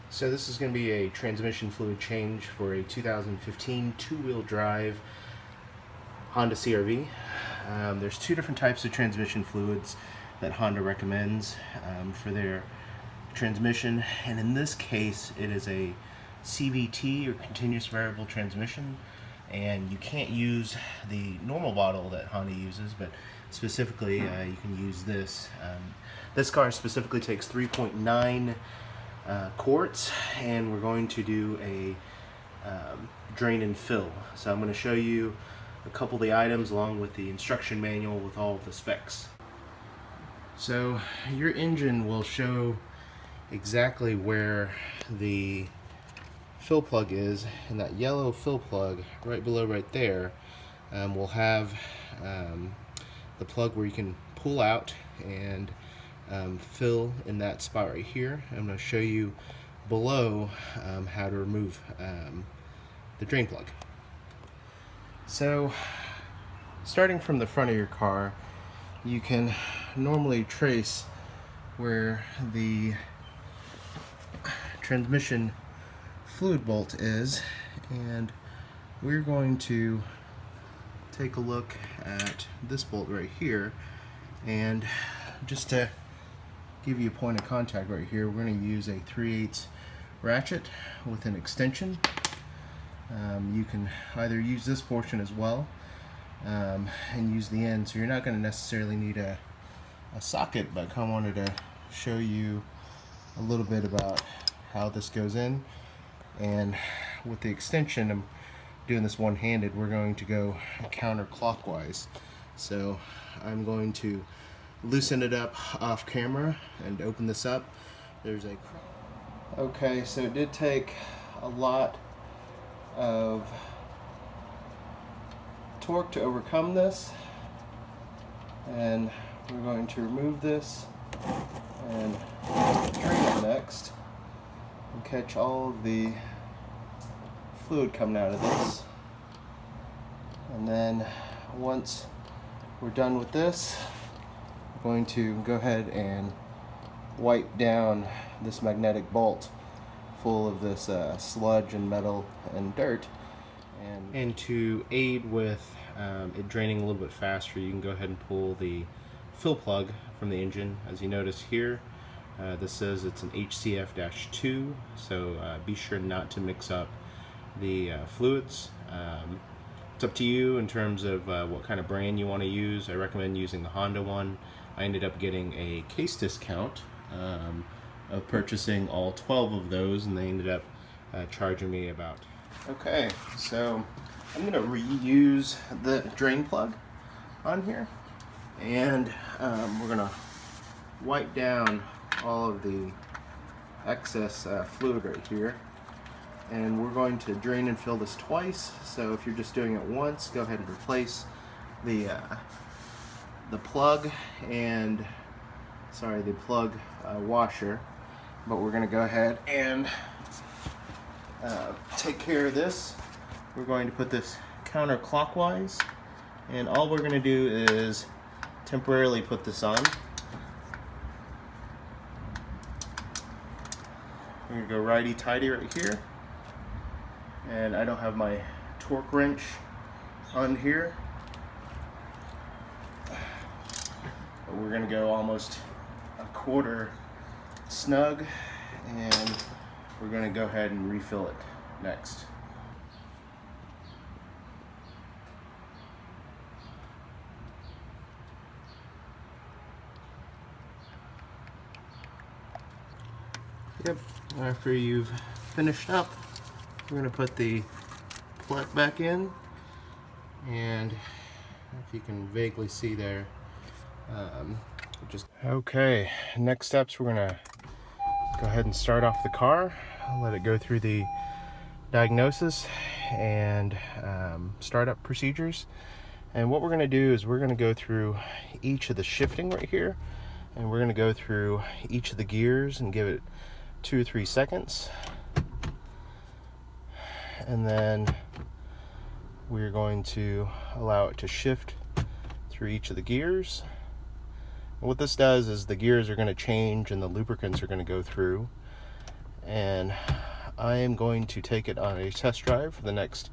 So this is going to be a transmission fluid change for a 2015 two-wheel drive Honda CR-V. There's two different types of transmission fluids that Honda recommends for their transmission, and in this case it is a CVT, or continuous variable transmission, and you can't use the normal bottle that Honda uses, but specifically you can use this. This car specifically takes 3.9 quarts, and we're going to do a drain and fill. So I'm going to show you a couple of the items along with the instruction manual with all of the specs. So your engine will show exactly where the fill plug is, and that yellow fill plug right below right there will have the plug where you can pull out and fill in that spot right here. I'm going to show you below how to remove the drain plug. So starting from the front of your car, you can normally trace where the transmission fluid bolt is, and we're going to take a look at this bolt right here, and just to give you a point of contact right here, we're going to use a 3/8 ratchet with an extension. You can either use this portion as well and use the end, so you're not going to necessarily need a socket, but I kind of wanted to show you a little bit about how this goes in. And with the extension, I'm doing this one-handed, we're going to go counterclockwise. So I'm going to loosen it up off camera and open this up. Okay, so it did take a lot of torque to overcome this, and we're going to remove this and drain it next and catch all of the fluid coming out of this. And then once we're done with this, we're going to go ahead and wipe down this magnetic bolt full of this sludge and metal and dirt. And to aid with it draining a little bit faster, you can go ahead and pull the fill plug from the engine. As you notice here, this says it's an HCF-2, so be sure not to mix up the fluids. It's up to you in terms of what kind of brand you want to use. I recommend using the Honda one. I ended up getting a case discount of purchasing all 12 of those, and they ended up charging me about. Okay, so I'm going to reuse the drain plug on here, and we're going to wipe down all of the excess fluid right here, and we're going to drain and fill this twice. So if you're just doing it once, go ahead and replace the plug and the plug washer, but we're going to go ahead and take care of this. We're going to put this counterclockwise, and all we're going to do is temporarily put this on. We're going to go righty-tighty right here, and I don't have my torque wrench on here, but we're going to go almost a quarter snug, and we're going to go ahead and refill it next. Yep, after you've finished up, we're going to put the plug back in, and if you can vaguely see there, okay, next steps, we're going to go ahead and start off the car. I'll let it go through the diagnosis and startup procedures. And what we're going to do is we're going to go through each of the shifting right here, and we're going to go through each of the gears and give it 2 or 3 seconds, and then we're going to allow it to shift through each of the gears. And what this does is the gears are going to change and the lubricants are going to go through, and I am going to take it on a test drive for the next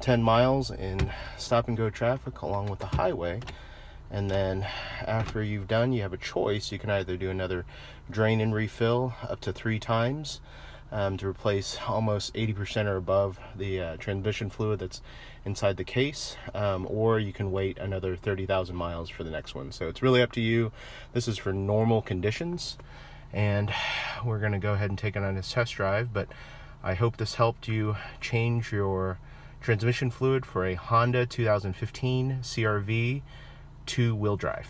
10 miles in stop and go traffic along with the highway. And then after you've done, you have a choice. You can either do another drain and refill up to 3 times to replace almost 80% or above the transmission fluid that's inside the case, or you can wait another 30,000 miles for the next one. So it's really up to you. This is for normal conditions, and we're going to go ahead and take it on this test drive. But I hope this helped you change your transmission fluid for a Honda 2015 CR-V 2-wheel drive.